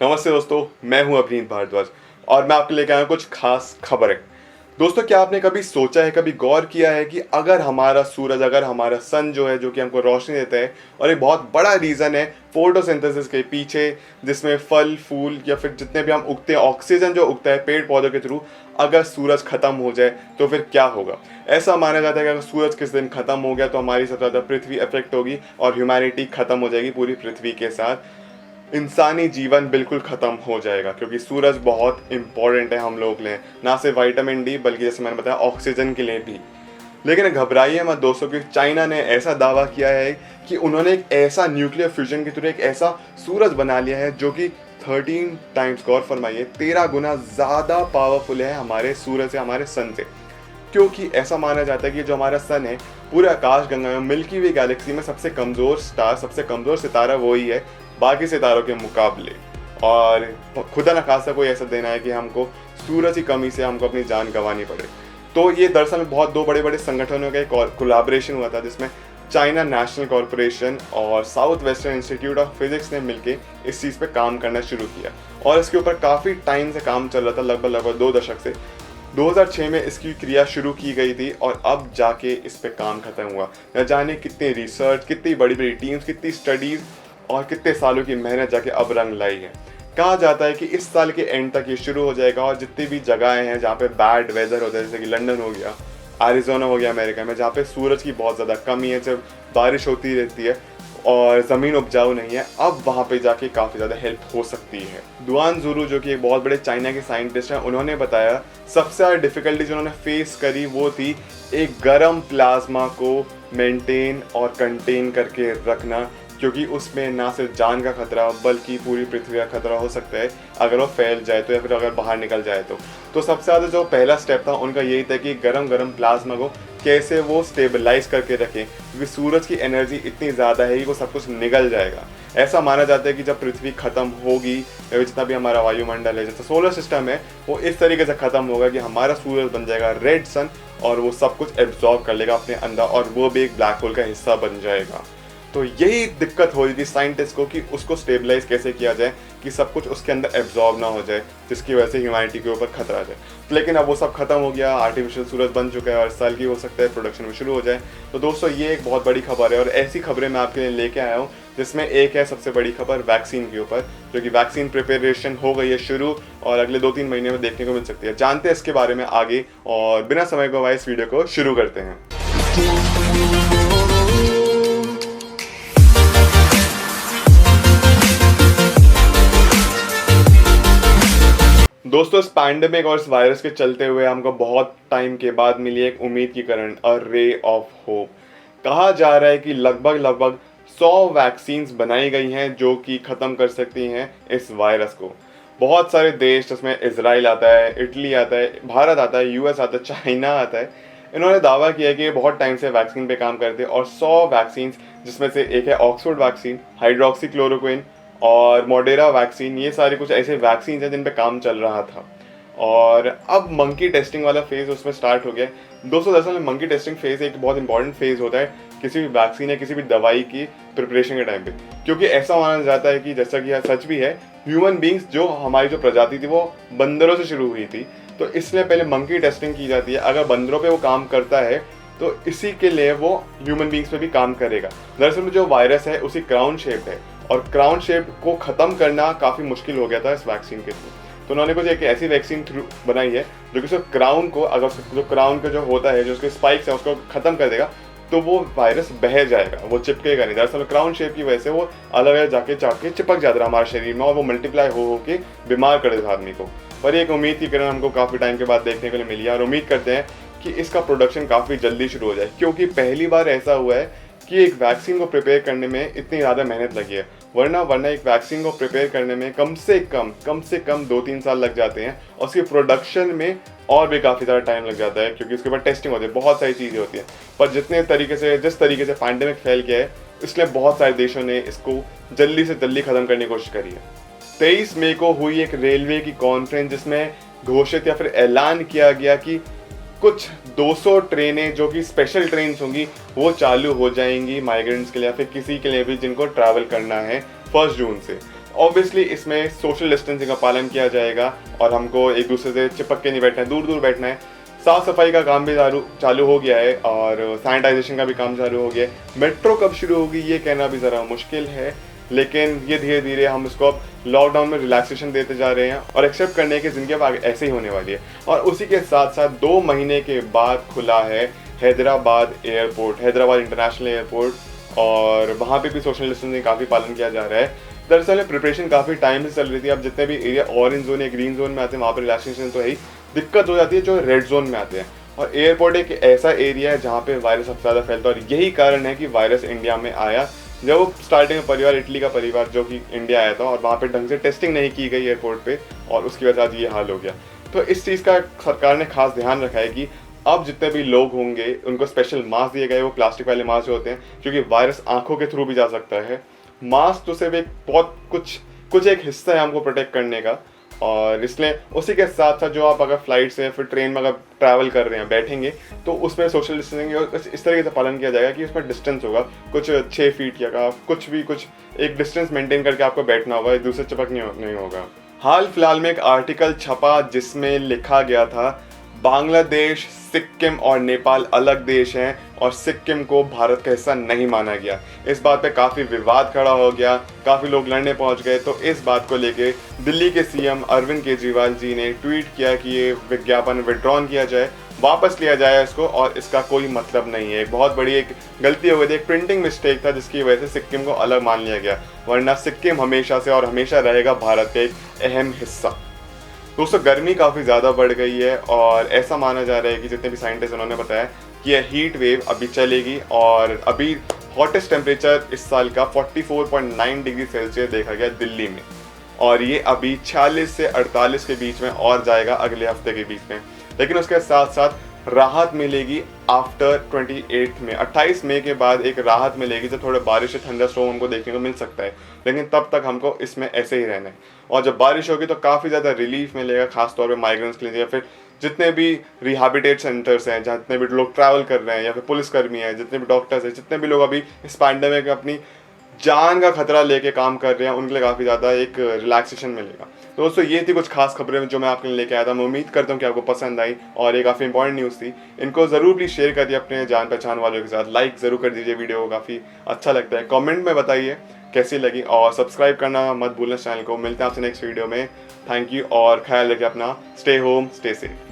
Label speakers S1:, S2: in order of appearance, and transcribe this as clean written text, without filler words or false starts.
S1: नमस्ते दोस्तों, मैं हूं अभिनीत भारद्वाज और मैं आपके लेके आया हूं कुछ खास खबरें। दोस्तों, क्या आपने कभी सोचा है, कभी गौर किया है कि अगर हमारा सूरज, अगर हमारा सन जो है, जो कि हमको रोशनी देता है और एक बहुत बड़ा रीज़न है फोटोसिंथेसिस के पीछे, जिसमें फल फूल या फिर जितने भी हम उगते हैं, ऑक्सीजन जो उगता है पेड़ पौधों के थ्रू, अगर सूरज खत्म हो जाए तो फिर क्या होगा। ऐसा माना जाता है कि अगर सूरज किस दिन खत्म हो गया तो हमारी सबसे ज़्यादा पृथ्वी अफेक्ट होगी और ह्यूमैनिटी खत्म हो जाएगी पूरी पृथ्वी के साथ। इंसानी जीवन बिल्कुल ख़त्म हो जाएगा, क्योंकि सूरज बहुत इंपॉर्टेंट है हम लोग के लिए, ना सिर्फ विटामिन डी बल्कि जैसे मैंने बताया ऑक्सीजन के लिए भी। लेकिन घबराइए मत दोस्तों, कि चाइना ने ऐसा दावा किया है कि उन्होंने एक ऐसा न्यूक्लियर फ्यूजन के थ्रू एक ऐसा सूरज बना लिया है जो कि 13 टाइम्स, गौर फरमाइए, 13 गुना ज़्यादा पावरफुल है हमारे सूरज से, हमारे सन से। क्योंकि ऐसा माना जाता है कि जो हमारा सन है, पूरे आकाश गंगा में, मिल्की वे गैलेक्सी में सबसे कमज़ोर स्टार, सबसे कमज़ोर सितारा वही है बाकी सितारों के मुकाबले। और खुदा न खासा कोई ऐसा दिन है कि हमको सूरज की कमी से हमको अपनी जान गंवानी पड़े। तो ये दरअसल बहुत दो बड़े बड़े संगठनों का एक कोलैबोरेशन हुआ था, जिसमें चाइना नेशनल कॉरपोरेशन और south western institute of physics ने मिलकर इस चीज़ पे काम करना शुरू किया और इसके ऊपर काफ़ी टाइम से काम चल रहा था, लगभग 2 दशक से। 2006 में इसकी क्रिया शुरू की गई थी और अब जाके इस पे काम खत्म हुआ। न जाने कितनी रिसर्च, कितनी बड़ी बड़ी टीम्स, कितनी स्टडीज़ और कितने सालों की मेहनत जाके अब रंग लाई है। कहा जाता है कि इस साल के एंड तक ये शुरू हो जाएगा और जितनी भी जगहें हैं जहाँ पे बैड वेदर होता है, जैसे कि लंदन हो गया, एरिज़ोना हो गया अमेरिका में, जहाँ पे सूरज की बहुत ज़्यादा कमी है, जब बारिश होती रहती है और ज़मीन उपजाऊ नहीं है, अब वहाँ पे जाके काफ़ी ज़्यादा हेल्प हो सकती है। दुआन ज़ुरू, जो कि एक बहुत बड़े चाइना के साइंटिस्ट हैं, उन्होंने बताया सबसे ज़्यादा डिफ़िकल्टी जो उन्होंने फेस करी वो थी एक गर्म प्लाज्मा को मेंटेन और कंटेन करके रखना, क्योंकि उसमें ना सिर्फ जान का खतरा बल्कि पूरी पृथ्वी का खतरा हो सकता है अगर वो फैल जाए तो, या फिर अगर बाहर निकल जाए तो सबसे ज़्यादा जो पहला स्टेप था उनका यही था कि गरम प्लाज्मा को कैसे वो स्टेबलाइज करके रखें, क्योंकि सूरज की एनर्जी इतनी ज़्यादा है कि वो सब कुछ निगल जाएगा। ऐसा माना जाता है कि जब पृथ्वी ख़त्म होगी, जितना भी हमारा वायुमंडल है, जैसा सोलर सिस्टम है, वो इस तरीके से ख़त्म होगा कि हमारा सूरज बन जाएगा रेड सन और वो सब कुछ एब्जॉर्ब कर लेगा अपने अंदर और वो भी एक ब्लैक होल का हिस्सा बन जाएगा। तो यही दिक्कत हो रही थी साइंटिस्ट को कि उसको स्टेबलाइज कैसे किया जाए कि सब कुछ उसके अंदर एब्जॉर्ब ना हो जाए, जिसकी वजह से ह्यूमैनिटी के ऊपर खतरा आ जाए। लेकिन अब वो सब खत्म हो गया, आर्टिफिशियल सूरज बन चुका है और इस साल की हो सकता है प्रोडक्शन में शुरू हो जाए। तो दोस्तों, ये एक बहुत बड़ी खबर है और ऐसी खबरें मैं आपके लिए लेके आया हूँ, जिसमें एक है सबसे बड़ी खबर वैक्सीन के ऊपर, जो कि वैक्सीन प्रिपरेशन हो गई है शुरू और अगले 2-3 महीने में देखने को मिल सकती है। जानते हैं इसके बारे में आगे और बिना समय गवाए इस वीडियो को शुरू करते हैं। दोस्तों, इस पैंडेमिक और इस वायरस के चलते हुए हमको बहुत टाइम के बाद मिली एक उम्मीद की किरण, अ रे ऑफ होप। कहा जा रहा है कि लगभग 100 वैक्सीन्स बनाई गई हैं जो कि ख़त्म कर सकती हैं इस वायरस को। बहुत सारे देश, जिसमें इजराइल आता है, इटली आता है, भारत आता है, यूएस आता है, चाइना आता है, इन्होंने दावा किया है कि ये बहुत टाइम से वैक्सीन पे काम करते हैं और 100 वैक्सीन, जिसमें से एक है ऑक्सफोर्ड वैक्सीन, हाइड्रोक्सी क्लोरोक्विन और मॉडेरा वैक्सीन, ये सारे कुछ ऐसे वैक्सीन हैं जिन पे काम चल रहा था। और अब मंकी टेस्टिंग वाला फेज़ उसमें स्टार्ट हो गया है। दोस्तों, दरअसल मंकी टेस्टिंग फेज़ एक बहुत इंपॉर्टेंट फेज़ होता है किसी भी वैक्सीन या किसी भी दवाई की प्रिपरेशन के टाइम पे, क्योंकि ऐसा माना जाता है कि जैसा कि सच भी है, ह्यूमन बींग्स, जो हमारी जो प्रजाति थी वो बंदरों से शुरू हुई थी, तो इसलिए पहले मंकी टेस्टिंग की जाती है। अगर बंदरों पे वो काम करता है तो इसी के लिए वो ह्यूमन बींग्स पे भी काम करेगा। दरअसल में जो वायरस है उसी क्राउन शेप है और क्राउन शेप को ख़त्म करना काफ़ी मुश्किल हो गया था इस वैक्सीन के थ्रू। तो उन्होंने कुछ एक ऐसी वैक्सीन थ्रू बनाई है जो कि उसको क्राउन को, अगर जो क्राउन का जो होता है, जो उसके स्पाइक्स हैं, उसको ख़त्म कर देगा तो वो वायरस बह जाएगा, वो चिपकेगा नहीं। दरअसल क्राउन शेप की वजह से वो अलग अलग जाके चिपक जाता है हमारे शरीर में और वो मल्टीप्लाई हो के बीमार कर देता आदमी को। पर एक उम्मीद की किरण हमको काफ़ी टाइम के बाद देखने को मिली है और उम्मीद करते हैं कि इसका प्रोडक्शन काफ़ी जल्दी शुरू हो जाए, क्योंकि पहली बार ऐसा हुआ है कि एक वैक्सीन को प्रिपेयर करने में इतनी ज़्यादा मेहनत लगी है। वरना एक वैक्सीन को प्रिपेयर करने में कम से कम 2-3 साल लग जाते हैं और उसके प्रोडक्शन में और भी काफ़ी ज़्यादा टाइम लग जाता है, क्योंकि उसके बाद टेस्टिंग होती है, बहुत सारी चीज़ें होती हैं। पर जिस तरीके से पैंडेमिक फैल गया है, इसलिए बहुत सारे देशों ने इसको जल्दी से जल्दी ख़त्म करने की कोशिश करी है। 23 मई को हुई एक रेलवे की कॉन्फ्रेंस, जिसमें घोषित या फिर ऐलान किया गया कि कुछ 200 ट्रेनें जो कि स्पेशल ट्रेन होंगी वो चालू हो जाएंगी माइग्रेंट्स के लिए या फिर किसी के लिए भी जिनको ट्रैवल करना है 1 जून से। ऑब्वियसली इसमें सोशल डिस्टेंसिंग का पालन किया जाएगा और हमको एक दूसरे से चिपक के नहीं बैठना है, दूर दूर बैठना है। साफ सफाई का काम भी चालू हो गया है और सैनिटाइजेशन का भी काम चालू हो गया है। मेट्रो कब शुरू होगी ये कहना भी ज़रा मुश्किल है, लेकिन ये धीरे धीरे हम इसको अब लॉकडाउन में रिलैक्सेशन देते जा रहे हैं और एक्सेप्ट करने की ज़िंदगी अब आगे ऐसे ही होने वाली है। और उसी के साथ साथ 2 महीने के बाद खुला है Hyderabad airport, Hyderabad international airport, और वहाँ पे भी सोशल डिस्टेंसिंग काफ़ी पालन किया जा रहा है। दरअसल प्रिपरेशन काफ़ी टाइम से चल रही थी। अब जितने भी एरिया ऑरेंज जोन या ग्रीन जोन में आते हैं वहाँ पर रिलैक्सेशन तो है ही, दिक्कत हो जाती है जो रेड जोन में आते हैं। और एयरपोर्ट एक ऐसा एरिया है जहाँ पे वायरस सबसे ज़्यादा फैलता है और यही कारण है कि वायरस इंडिया में आया। जब वो स्टार्टिंग में परिवार इटली का परिवार जो कि इंडिया आया था और वहाँ पे ढंग से टेस्टिंग नहीं की गई एयरपोर्ट पे, और उसकी वजह से ये हाल हो गया। तो इस चीज़ का सरकार ने खास ध्यान रखा है कि अब जितने भी लोग होंगे उनको स्पेशल मास्क दिए गए, वो प्लास्टिक वाले मास्क जो होते हैं, क्योंकि वायरस आंखों के थ्रू भी जा सकता है। मास्क तो सिर्फ एक बहुत कुछ एक हिस्सा है हमको प्रोटेक्ट करने का, और इसलिए उसी के साथ साथ जो आप अगर फ्लाइट से फिर ट्रेन में अगर ट्रैवल कर रहे हैं बैठेंगे तो उसमें सोशल डिस्टेंसिंग इस तरीके से पालन किया जाएगा कि उसमें डिस्टेंस होगा कुछ 6 फीट या कुछ एक डिस्टेंस मेंटेन करके आपको बैठना होगा, एक दूसरे चिपक नहीं होगा। हाल फिलहाल में एक आर्टिकल छपा जिसमें लिखा गया था बांग्लादेश, सिक्किम और नेपाल अलग देश हैं और सिक्किम को भारत का हिस्सा नहीं माना गया। इस बात पे काफ़ी विवाद खड़ा हो गया, काफ़ी लोग लड़ने पहुंच गए। तो इस बात को लेके दिल्ली के सीएम अरविंद केजरीवाल जी ने ट्वीट किया कि ये विज्ञापन विड्रॉन किया जाए, वापस लिया जाए इसको, और इसका कोई मतलब नहीं है। एक बहुत बड़ी एक गलती हो गई थी, एक प्रिंटिंग मिस्टेक था जिसकी वजह से सिक्किम को अलग मान लिया गया, वरना सिक्किम हमेशा से और हमेशा रहेगा भारत का एक अहम हिस्सा। दोस्तों गर्मी काफ़ी ज़्यादा बढ़ गई है और ऐसा माना जा रहा है कि जितने भी साइंटिस्ट उन्होंने बताया कि यह हीट वेव अभी चलेगी और अभी हॉटेस्ट टेम्परेचर इस साल का 44.9 डिग्री सेल्सियस देखा गया दिल्ली में, और ये अभी 46 से 48 के बीच में और जाएगा अगले हफ्ते के बीच में। लेकिन उसके साथ साथ राहत मिलेगी आफ्टर 28 में, 28 मई के बाद एक राहत मिलेगी जब थोड़े बारिश थंडरस्टॉर्म हमको देखने को मिल सकता है, लेकिन तब तक हमको इसमें ऐसे ही रहना है। और जब बारिश होगी तो काफ़ी ज़्यादा रिलीफ मिलेगा, खासतौर पे माइग्रेंट्स के लिए या फिर जितने भी रिहैबिलिटेट सेंटर्स हैं जहाँ जितने भी लोग ट्रैवल कर रहे हैं, या फिर पुलिसकर्मी हैं, जितने भी डॉक्टर्स हैं, जितने भी लोग अभी इस पैंडेमिक में अपनी जान का खतरा लेके काम कर रहे हैं, उनके लिए काफ़ी ज़्यादा एक रिलैक्सेशन मिलेगा। तो दोस्तों ये थी कुछ खास खबरें जो मैं आपके लिए लेके आया था। मैं उम्मीद करता हूँ कि आपको पसंद आई और ये काफ़ी इंपॉर्टेंट न्यूज़ थी। इनको ज़रूर प्लीज़ शेयर करिए अपने जान पहचान वालों के साथ, लाइक ज़रूर कर दीजिए वीडियो को, काफ़ी अच्छा लगता है। कमेंट में बताइए कैसी लगी और सब्सक्राइब करना मत भूलना चैनल को। मिलते हैं आपसे नेक्स्ट वीडियो में। थैंक यू और ख्याल रखिए अपना। Stay home, stay safe.